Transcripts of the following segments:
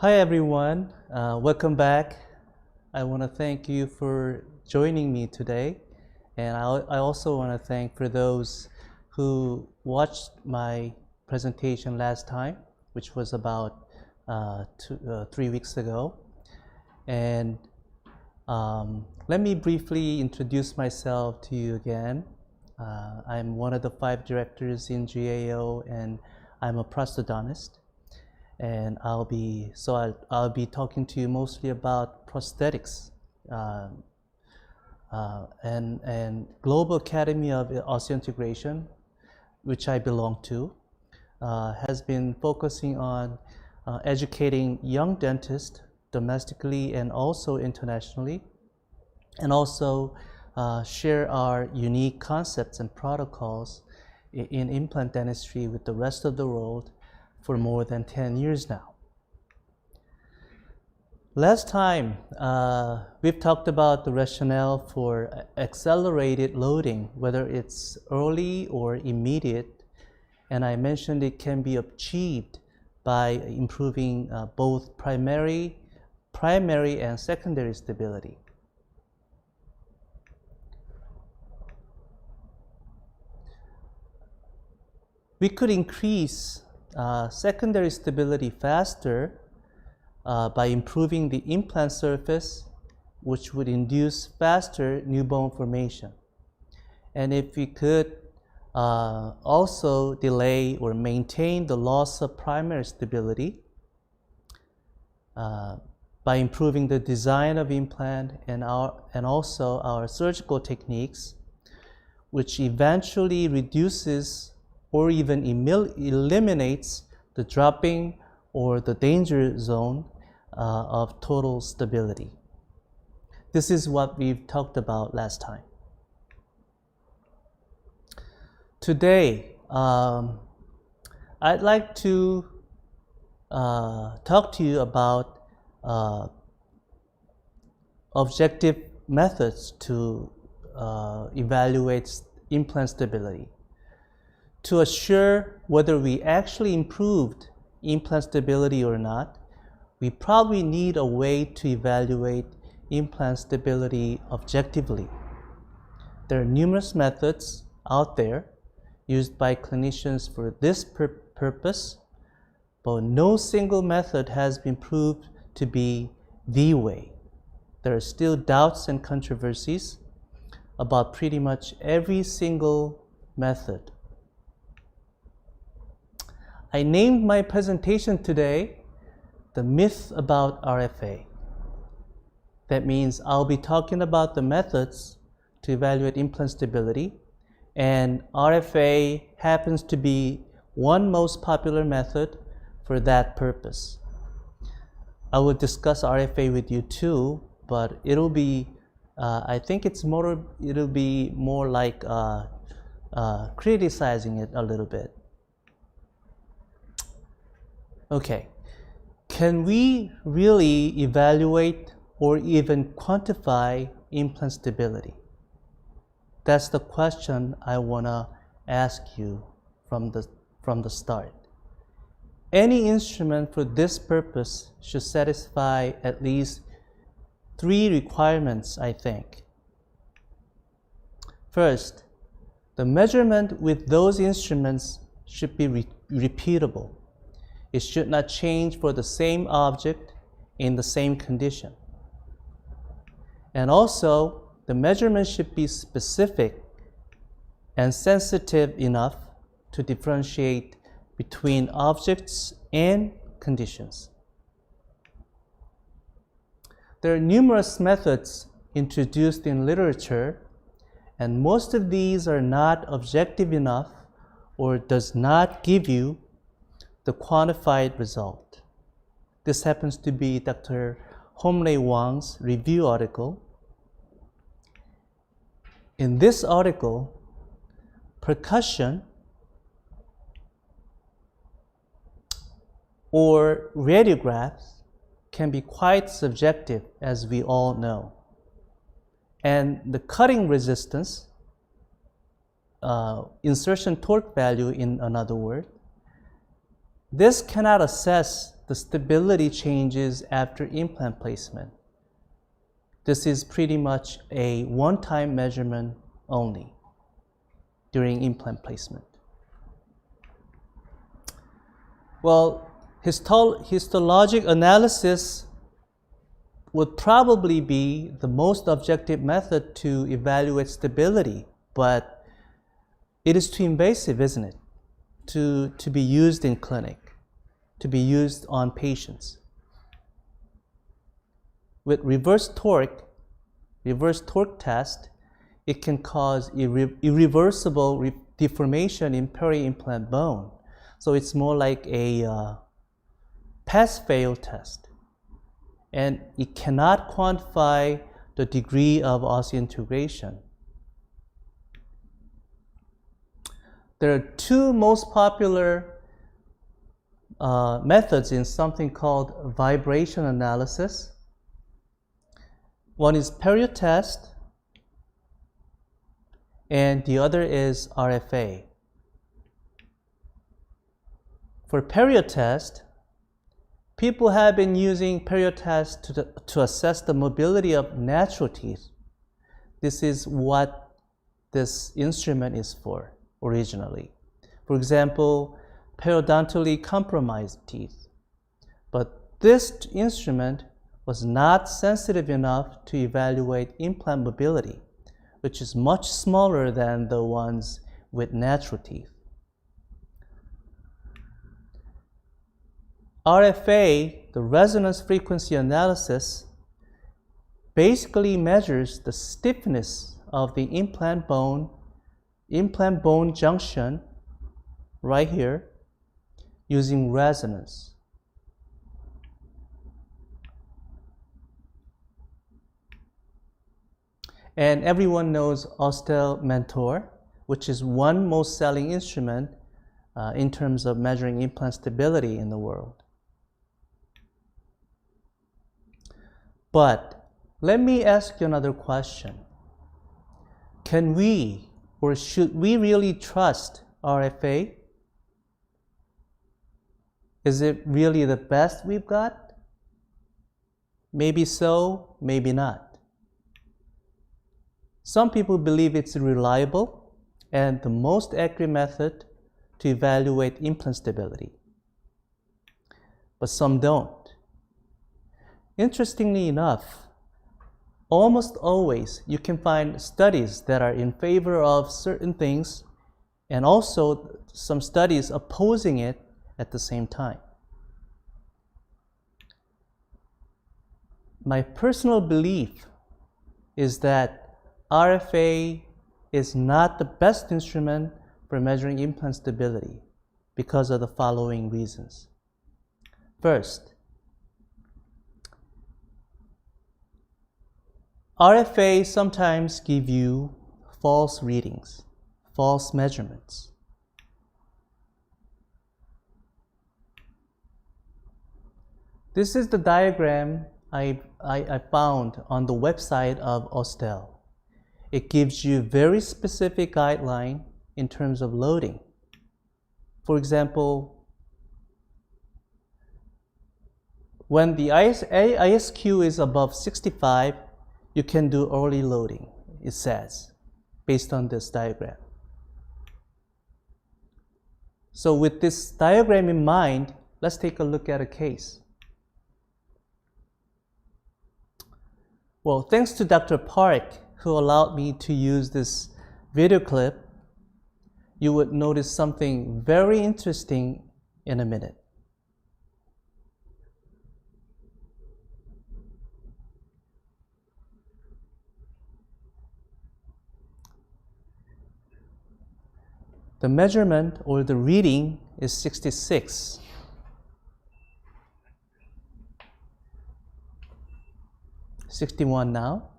Hi everyone, welcome back. I want to thank you for joining me today, and I also want to thank for those who watched my presentation last time, which was about 3 weeks ago. And let me briefly introduce myself to you again. I'm one of the 5 directors in GAO, and I'm a prosthodontist. And I'll be talking to you mostly about prosthetics. And Global Academy of Osseointegration, which I belong to, has been focusing on educating young dentists domestically and also internationally, and also share our unique concepts and protocols in implant dentistry with the rest of the world for more than 10 years now. Last time, we've talked about the rationale for accelerated loading, whether it's early or immediate, and I mentioned it can be achieved by improving both primary and secondary stability. We could increase secondary stability faster by improving the implant surface, which would induce faster new bone formation. And if we could also delay or maintain the loss of primary stability by improving the design of implant and also our surgical techniques, which eventually reduces or even eliminates the dropping or the danger zone of total stability. This is what we've talked about last time. Today, I'd like to talk to you about objective methods to evaluate implant stability. To assure whether we actually improved implant stability or not, we probably need a way to evaluate implant stability objectively. There are numerous methods out there used by clinicians for this purpose, but no single method has been proved to be the way. There are still doubts and controversies about pretty much every single method. I named my presentation today, The Myth About RFA. That means I'll be talking about the methods to evaluate implant stability, and RFA happens to be one most popular method for that purpose. I will discuss RFA with you too, but it'll be, I think it'll be more like criticizing it a little bit. Okay, can we really evaluate or even quantify implant stability? That's the question I want to ask you from the start. Any instrument for this purpose should satisfy at least 3 requirements, I think. First, the measurement with those instruments should be repeatable. It should not change for the same object in the same condition. And also, the measurement should be specific and sensitive enough to differentiate between objects and conditions. There are numerous methods introduced in literature, and most of these are not objective enough or does not give you the quantified result. This happens to be Dr. Homlei Wang's review article. In this article, percussion or radiographs can be quite subjective, as we all know. And the cutting resistance, insertion torque value in another word, this cannot assess the stability changes after implant placement. This is pretty much a one-time measurement only during implant placement. Well, histologic analysis would probably be the most objective method to evaluate stability, but it is too invasive, isn't it, to be used in clinic, to be used on patients. With reverse torque test, it can cause irreversible deformation in peri-implant bone. So it's more like a pass-fail test. And it cannot quantify the degree of osseointegration. There are two most popular methods in something called vibration analysis. One is perio test, and the other is RFA. For perio test, people have been using perio test to assess the mobility of natural teeth. This is what this instrument is for originally. For example, periodontally compromised teeth. But this instrument was not sensitive enough to evaluate implant mobility, which is much smaller than the ones with natural teeth. RFA, the resonance frequency analysis, basically measures the stiffness of the implant bone junction right here using resonance. And everyone knows Austell Mentor, which is one most selling instrument in terms of measuring implant stability in the world. But let me ask you another question. Can we or should we really trust RFA? Is it really the best we've got? Maybe so, maybe not. Some people believe it's reliable and the most accurate method to evaluate implant stability. But some don't. Interestingly enough, almost always you can find studies that are in favor of certain things and also some studies opposing it at the same time. My personal belief is that RFA is not the best instrument for measuring implant stability because of the following reasons. First, RFA sometimes give you false readings, false measurements. This is the diagram I found on the website of Austell. It gives you very specific guideline in terms of loading. For example, when the ISQ is above 65, you can do early loading, it says, based on this diagram. So with this diagram in mind, let's take a look at a case. Well, thanks to Dr. Park, who allowed me to use this video clip, you would notice something very interesting in a minute. The measurement or the reading is 66. $61 now.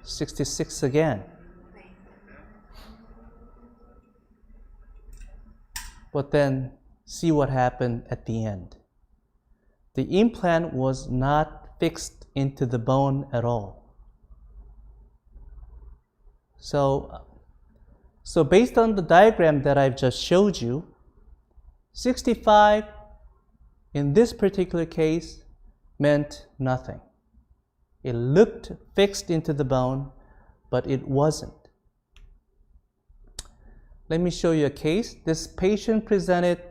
66 again. But then see what happened at the end. The implant was not fixed into the bone at all. So So based on the diagram that I've just showed you, 65 in this particular case meant nothing. It looked fixed into the bone, but it wasn't. Let me show you a case. This patient presented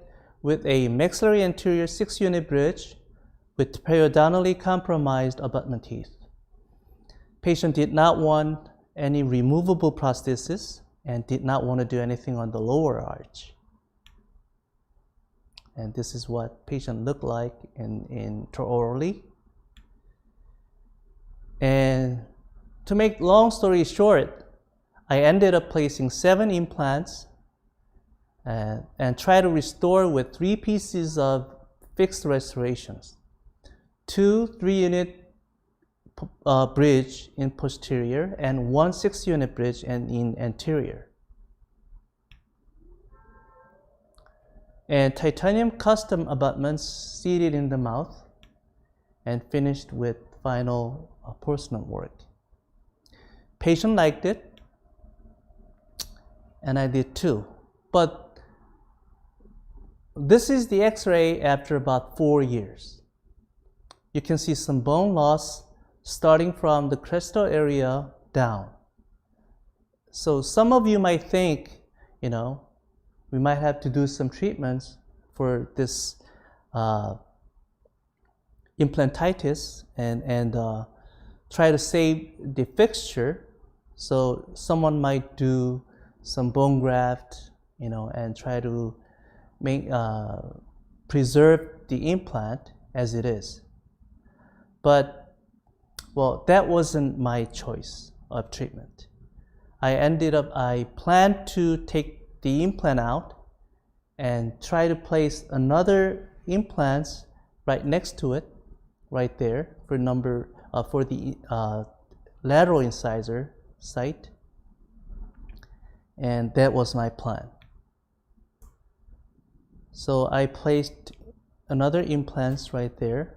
with a maxillary anterior 6-unit bridge with periodontally compromised abutment teeth. Patient did not want any removable prosthesis and did not want to do anything on the lower arch. And this is what patient looked like intraorally. And to make long story short, I ended up placing 7 implants and try to restore with 3 pieces of fixed restorations. 2 3-unit bridge in posterior and 1 6-unit bridge in anterior. And titanium custom abutments seated in the mouth and finished with final porcelain work. Patient liked it, and I did too. But this is the X-ray after about 4 years. You can see some bone loss starting from the crestal area down. So some of you might think, we might have to do some treatments for this implantitis and try to save the fixture. So someone might do some bone graft, and try to preserve the implant as it is. But, well, that wasn't my choice of treatment. I planned to take the implant out and try to place another implants right next to it, right there, for the lateral incisor site. And that was my plan. So I placed another implants right there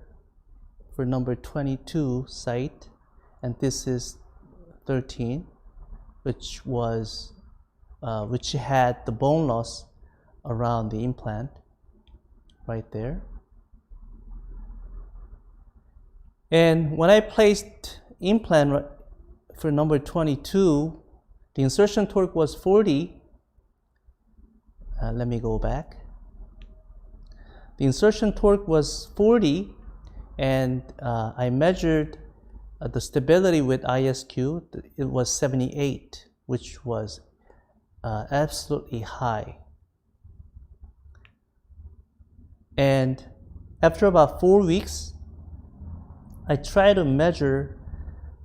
for number 22 site, and this is 13, which had the bone loss around the implant right there. And when I placed implant for number 22, the insertion torque was 40. Let me go back. The insertion torque was 40, and I measured the stability with ISQ. It was 78, which was absolutely high. And after about 4 weeks, I tried to measure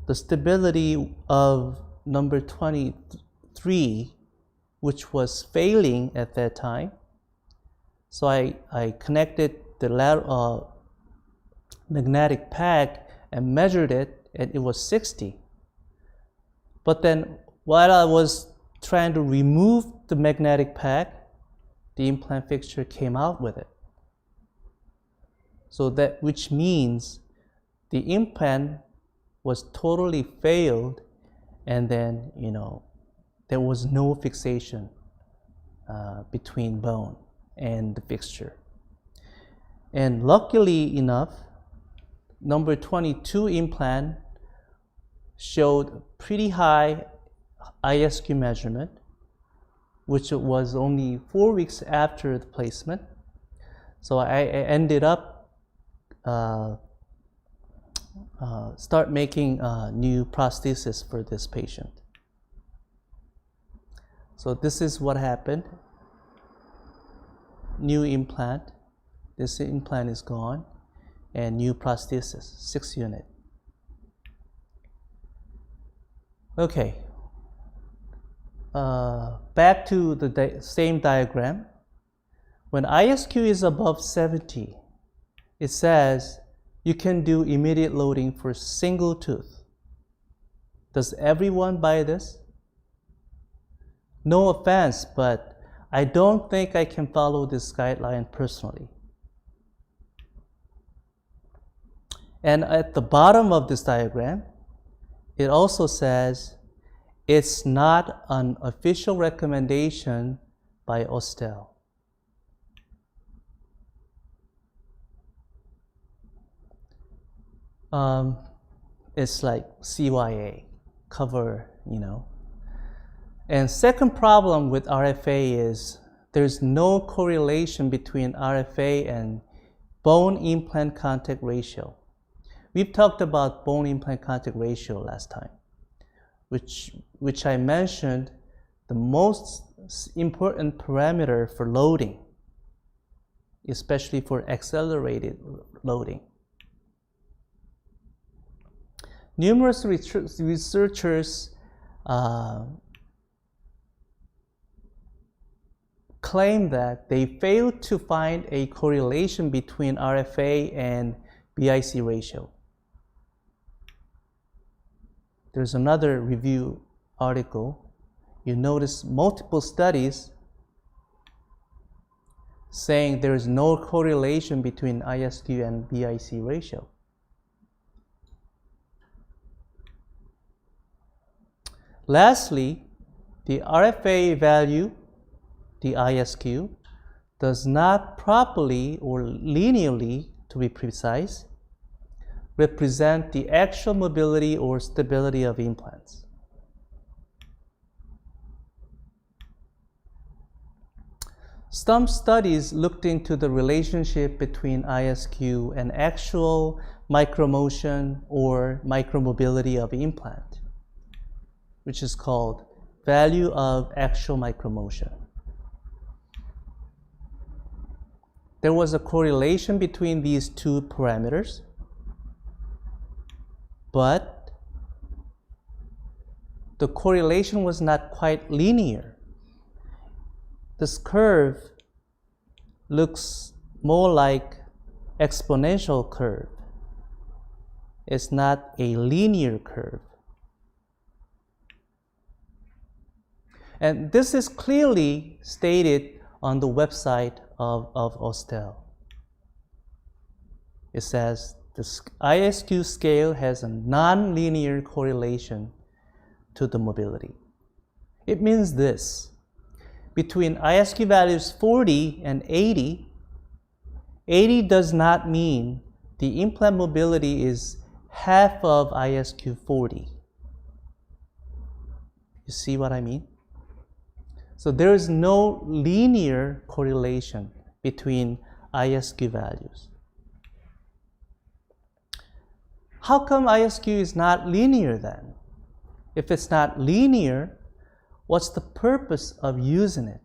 the stability of number 23, which was failing at that time. So I connected the lateral magnetic peg and measured it, and it was 60. But then while I was trying to remove the magnetic peg, the implant fixture came out with it. So that, which means the implant was totally failed, and then there was no fixation between bone and the fixture. And luckily enough, number 22 implant showed pretty high ISQ measurement, which was only 4 weeks after the placement. So I ended up start making new prosthesis for this patient. So this is what happened. New implant. This implant is gone, and new prosthesis, 6-unit. Okay. Back to the same diagram. When ISQ is above 70, it says you can do immediate loading for single tooth. Does everyone buy this? No offense, but I don't think I can follow this guideline personally. And at the bottom of this diagram, it also says It's not an official recommendation by Ostel. It's like CYA, cover, And second problem with RFA is there's no correlation between RFA and bone implant contact ratio. We've talked about bone implant contact ratio last time, which I mentioned the most important parameter for loading, especially for accelerated loading. Numerous researchers claim that they failed to find a correlation between RFA and BIC ratio. There's another review article. You notice multiple studies saying there is no correlation between ISQ and BIC ratio. Lastly, the RFA value, the ISQ, does not properly or linearly, to be precise, represent the actual mobility or stability of implants. Some studies looked into the relationship between ISQ and actual micromotion or micromobility of implant, which is called value of actual micromotion. There was a correlation between these two parameters, but the correlation was not quite linear. This curve looks more like exponential curve. It's not a linear curve. And this is clearly stated on the website of Ostel. It says the ISQ scale has a non-linear correlation to the mobility. It means this: between ISQ values 40 and 80, 80 does not mean the implant mobility is half of ISQ 40. You see what I mean? So there is no linear correlation between ISQ values. How come ISQ is not linear then? If it's not linear, what's the purpose of using it?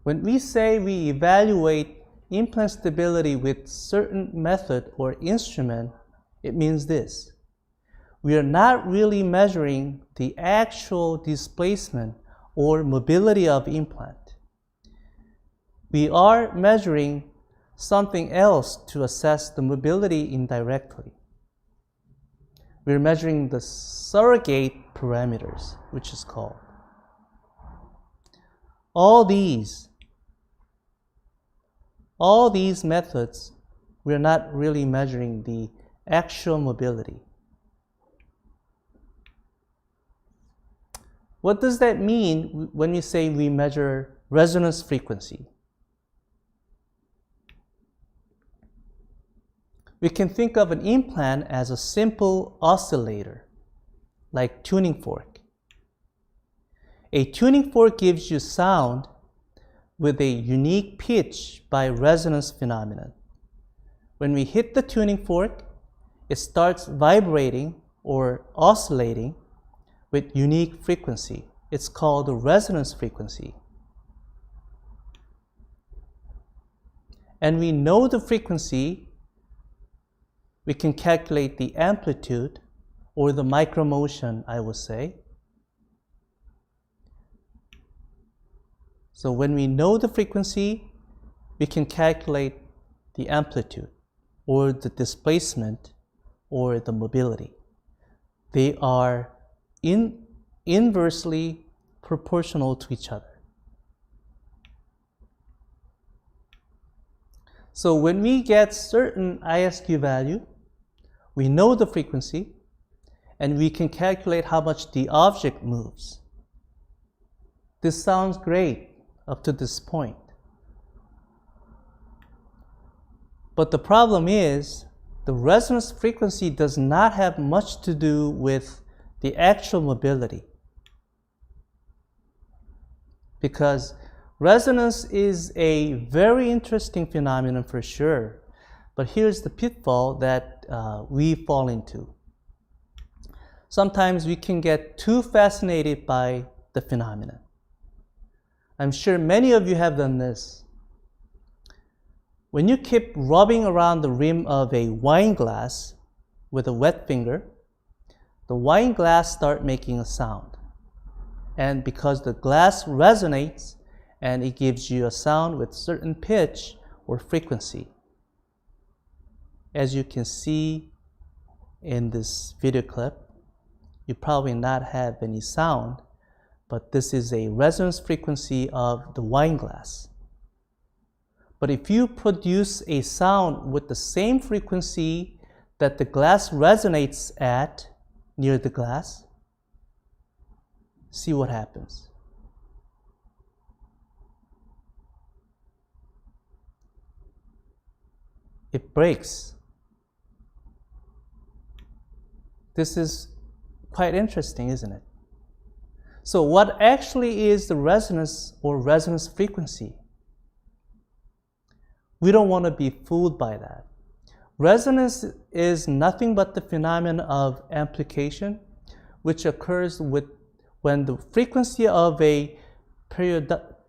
When we say we evaluate implant stability with certain method or instrument, it means this: we are not really measuring the actual displacement or mobility of implant. We are measuring something else to assess the mobility indirectly. We're measuring the surrogate parameters, which is called. All these methods, we're not really measuring the actual mobility. What does that mean when we say we measure resonance frequency? We can think of an implant as a simple oscillator, like tuning fork. A tuning fork gives you sound with a unique pitch by resonance phenomenon. When we hit the tuning fork, it starts vibrating or oscillating with unique frequency. It's called the resonance frequency. And we know the frequency, we can calculate the amplitude or the micromotion, I would say. So when we know the frequency, we can calculate the amplitude or the displacement or the mobility. They are inversely proportional to each other. So when we get certain ISQ value, we know the frequency, and we can calculate how much the object moves. This sounds great up to this point. But the problem is, the resonance frequency does not have much to do with the actual mobility. Because resonance is a very interesting phenomenon for sure, but here's the pitfall that we fall into. Sometimes we can get too fascinated by the phenomenon. I'm sure many of you have done this. When you keep rubbing around the rim of a wine glass with a wet finger, the wine glass starts making a sound. And because the glass resonates, and it gives you a sound with certain pitch or frequency. As you can see in this video clip, you probably not have any sound, but this is a resonance frequency of the wine glass. But if you produce a sound with the same frequency that the glass resonates at near the glass, see what happens. It breaks. This is quite interesting, isn't it? So what actually is the resonance or resonance frequency? We don't want to be fooled by that. Resonance is nothing but the phenomenon of amplification, which occurs when the frequency of a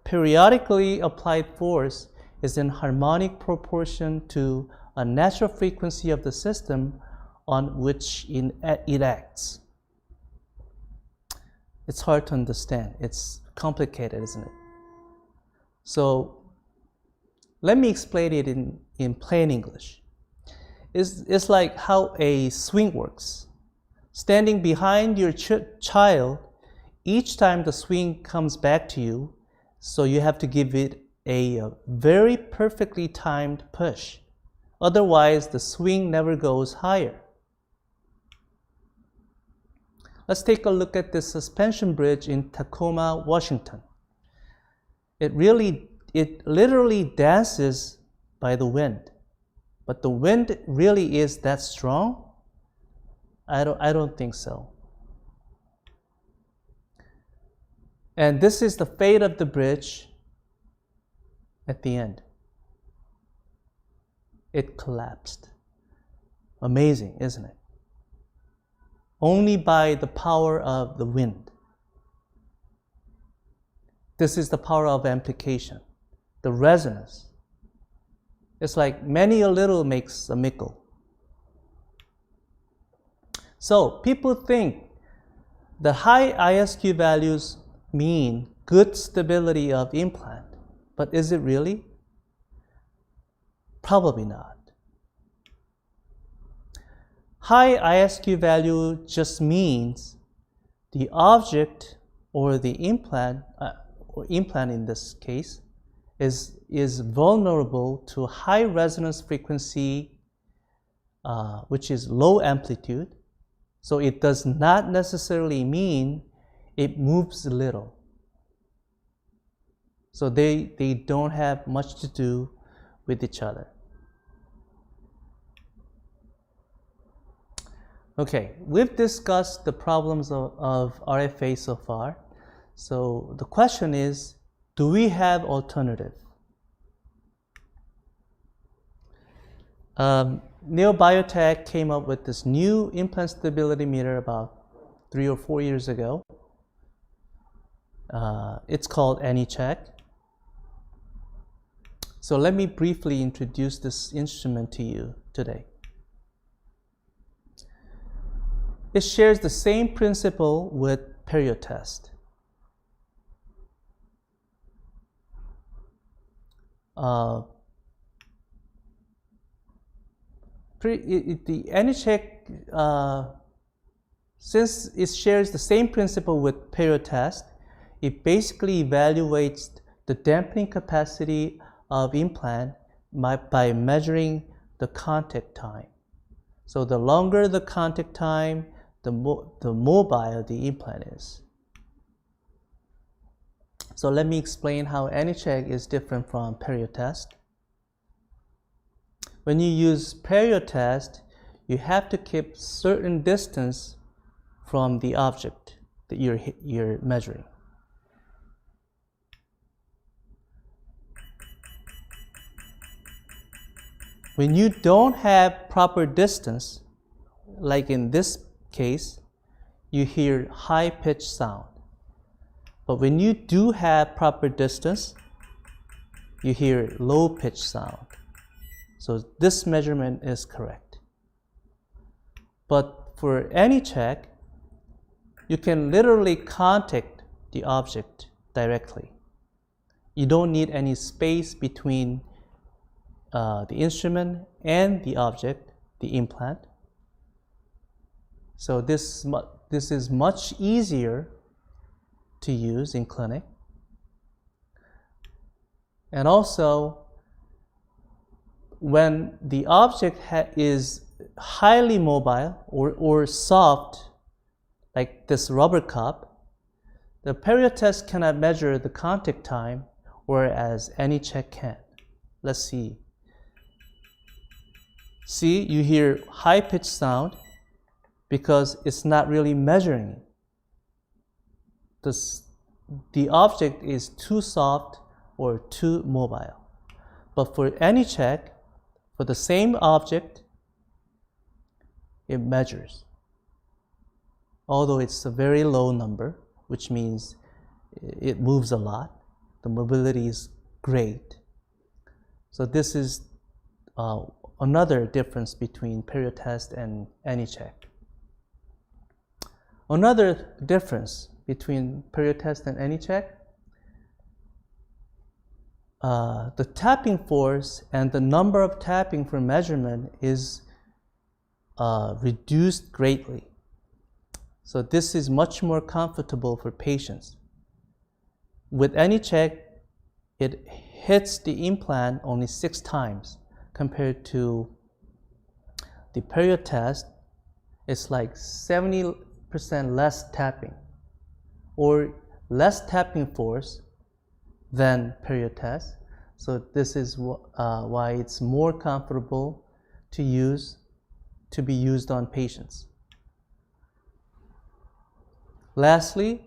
periodically applied force is in harmonic proportion to a natural frequency of the system on which it acts. It's hard to understand. It's complicated, isn't it? So let me explain it in plain English. It's like how a swing works. Standing behind your child, each time the swing comes back to you, so you have to give it a very perfectly timed push. Otherwise, the swing never goes higher. Let's take a look at this suspension bridge in Tacoma, Washington. It literally dances by the wind. But the wind really is that strong? I don't think so. And this is the fate of the bridge at the end. It collapsed. Amazing, isn't it? Only by the power of the wind. This is the power of amplification, the resonance. It's like many a little makes a mickle. So people think the high ISQ values mean good stability of implant, but is it really? Probably not. High ISQ value just means the object or the implant, or implant in this case, is vulnerable to high resonance frequency, which is low amplitude. So it does not necessarily mean it moves little. So they don't have much to do with each other. Okay, we've discussed the problems of RFA so far. So the question is, do we have alternative? Neobiotech came up with this new implant stability meter about 3 or 4 years ago. It's called AnyCheck. So let me briefly introduce this instrument to you today. It shares the same principle with perio test. The AnyCheck, since it shares the same principle with perio test, it basically evaluates the dampening capacity of implant by measuring the contact time. So the longer the contact time, the mobile the implant is. So let me explain how any check is different from period test. When you use period test, you have to keep certain distance from the object that you're measuring. When you don't have proper distance, like in this case, you hear high-pitched sound. But when you do have proper distance, you hear low-pitched sound. So this measurement is correct. But for any check, you can literally contact the object directly. You don't need any space between the instrument and the object, the implant. So this is much easier to use in clinic. And also, when the object is highly mobile or soft, like this rubber cup, the period test cannot measure the contact time, whereas any check can. Let's see. See, you hear high-pitched sound because it's not really measuring it. The object is too soft or too mobile. But for any check, for the same object, it measures. Although it's a very low number, which means it moves a lot, the mobility is great. So this is another difference between period test and any check. Another difference between period test and any check, the tapping force and the number of tapping for measurement is reduced greatly. So this is much more comfortable for patients. With any check, it hits the implant only 6 times compared to the period test. It's like 70% less tapping, or less tapping force than period test. So this is why it's more comfortable to be used on patients. Lastly,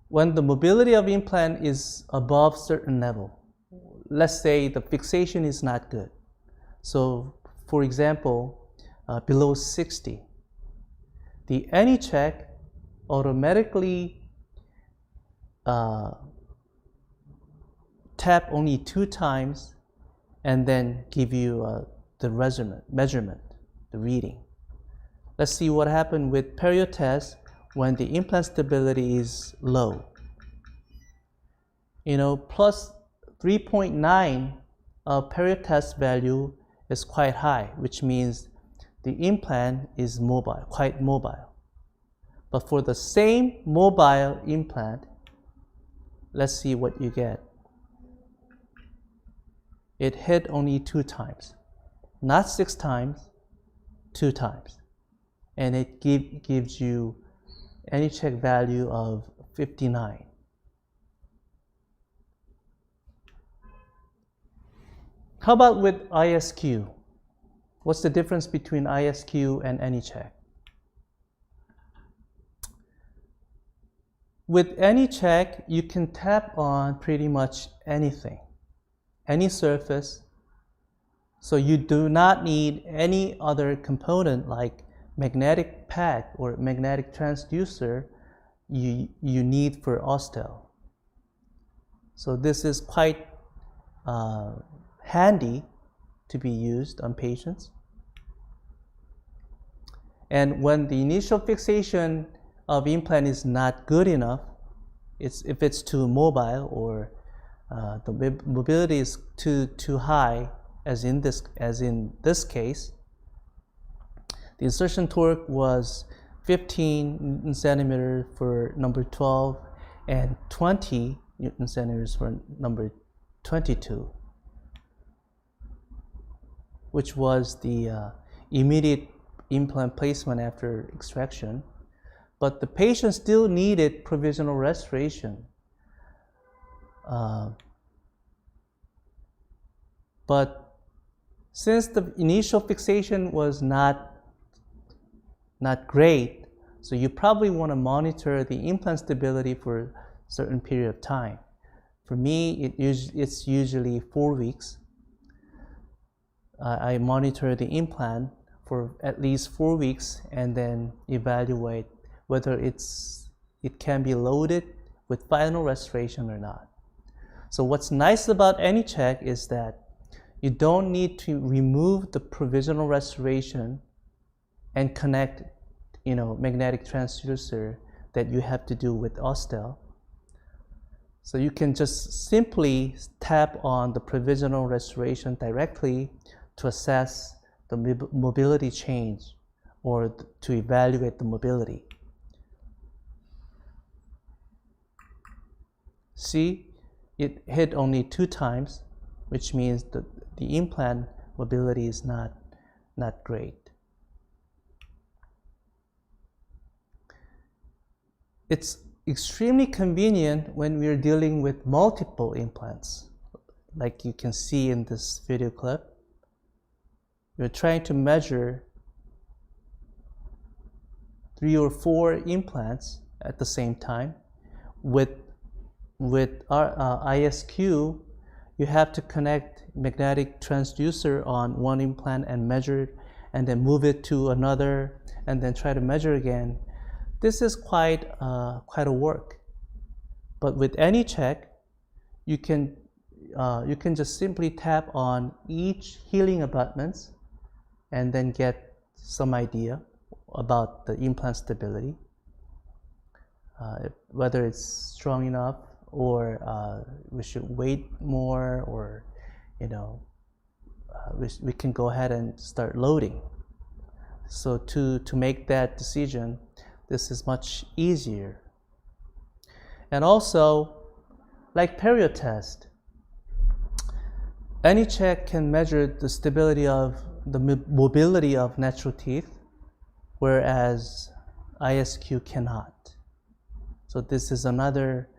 when the mobility of implant is above certain level, let's say the fixation is not good. So for example, below 60, the any check automatically tap only 2 times and then give you the measurement, the reading. Let's see what happened with period test when the implant stability is low. Plus 3.9 of period test value is quite high, which means the implant is mobile, quite mobile. But for the same mobile implant, let's see what you get. It hit only 2 times, not 6 times, 2 times. And it gives you any check value of 59. How about with ISQ? What's the difference between ISQ and any check? With any check, you can tap on pretty much anything, any surface. So you do not need any other component like magnetic pad or magnetic transducer you need for Ostel. So this is quite handy to be used on patients. And when the initial fixation of implant is not good enough, if it's too mobile or the mobility is too high, as in this case, the insertion torque was 15 Newton centimeters for number 12 and 20 Newton centimeters for number 22, which was the immediate implant placement after extraction, but the patient still needed provisional restoration. But since the initial fixation was not great, so you probably want to monitor the implant stability for a certain period of time. For me, it's usually 4 weeks. I monitor the implant for at least 4 weeks and then evaluate whether it can be loaded with final restoration or not. So what's nice about AnyCheck is that you don't need to remove the provisional restoration and connect, magnetic transducer that you have to do with Ostel. So you can just simply tap on the provisional restoration directly to assess the mobility change or to evaluate the mobility. See, it hit only 2 times, which means that the implant mobility is not great. It's extremely convenient when we're dealing with multiple implants, like you can see in this video clip. We're trying to measure 3 or 4 implants at the same time. With our ISQ, you have to connect magnetic transducer on one implant and measure it, and then move it to another, and then try to measure again. This is quite a work. But with AnyCheck, you can just simply tap on each healing abutments and then get some idea about the implant stability, whether it's strong enough, or we should wait more, or we can go ahead and start loading. So to make that decision, this is much easier. And also, like perio test, AnyCheck can measure the stability of the mobility of natural teeth, whereas ISQ cannot. So this is another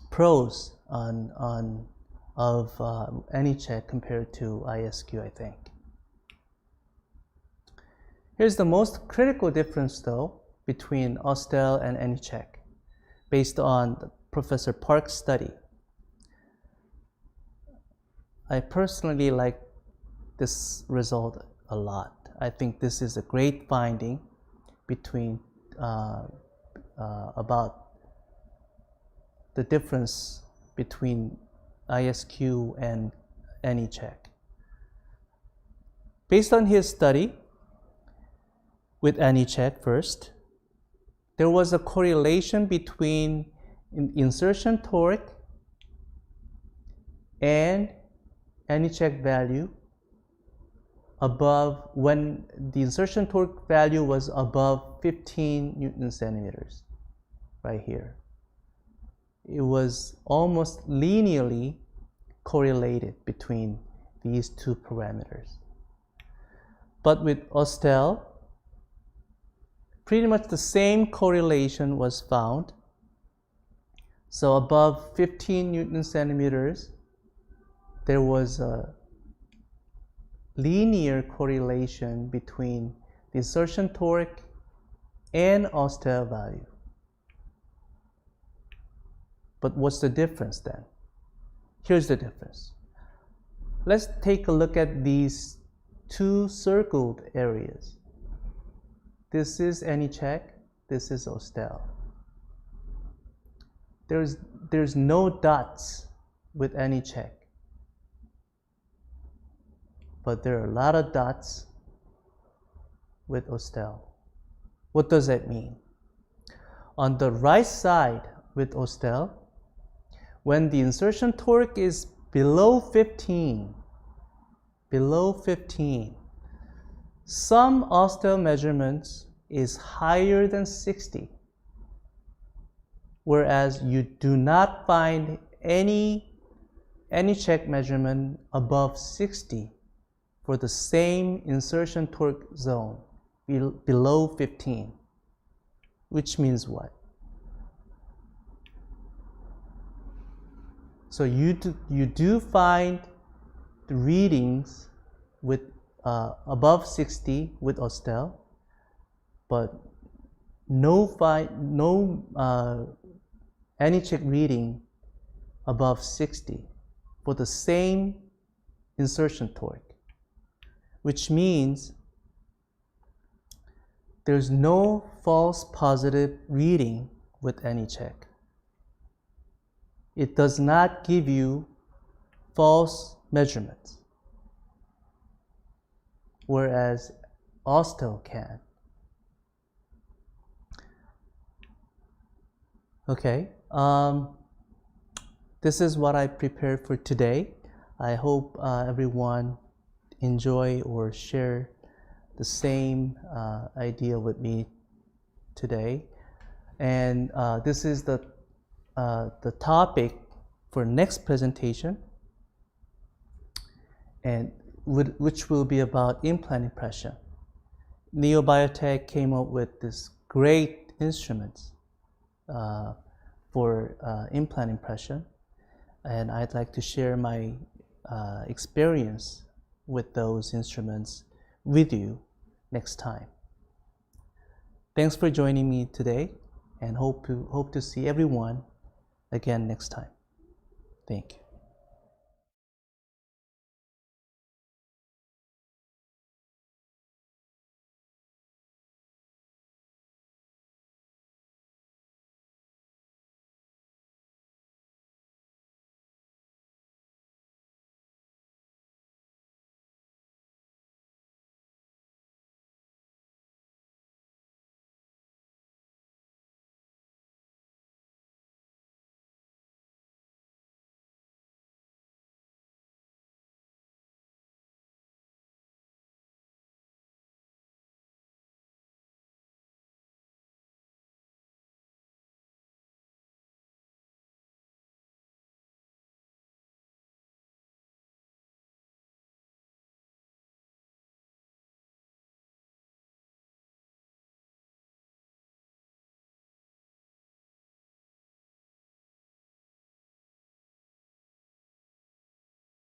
pros of AnyCheck compared to ISQ, I think. Here's the most critical difference, though, between Ostel and AnyCheck, based on Professor Park's study. I personally like this result a lot. I think this is a great finding between about the difference between ISQ and AnyCheck. Based on his study with AnyCheck first, there was a correlation between insertion torque and AnyCheck value above, when the insertion torque value was above 15 Newton centimeters, right here. It was almost linearly correlated between these 2 parameters. But with Ostel, pretty much the same correlation was found. So above 15 Newton centimeters, there was a linear correlation between the insertion torque and Ostel value. But what's the difference then? Here's the difference. Let's take a look at these 2 circled areas. This is AnyCheck, this is Ostel. There's no dots with AnyCheck, but there are a lot of dots with Ostel. What does that mean? On the right side with Ostel, when the insertion torque is below 15, some Ostel measurements is higher than 60, whereas you do not find any AnyCheck measurement above 60 for the same insertion torque zone below 15, which means what? So you do find the readings with above 60 with Ostel, but no any check reading above 60 for the same insertion torque, which means there's no false positive reading with any check. It does not give you false measurements, whereas Ostel can. Okay, this is what I prepared for today. I hope everyone enjoy or share the same idea with me today. And this is the topic for next presentation, and which will be about implant impression. Neobiotech came up with this great instruments for implant impression, and I'd like to share my experience with those instruments with you next time. Thanks for joining me today, and hope to see everyone again next time. Thank you.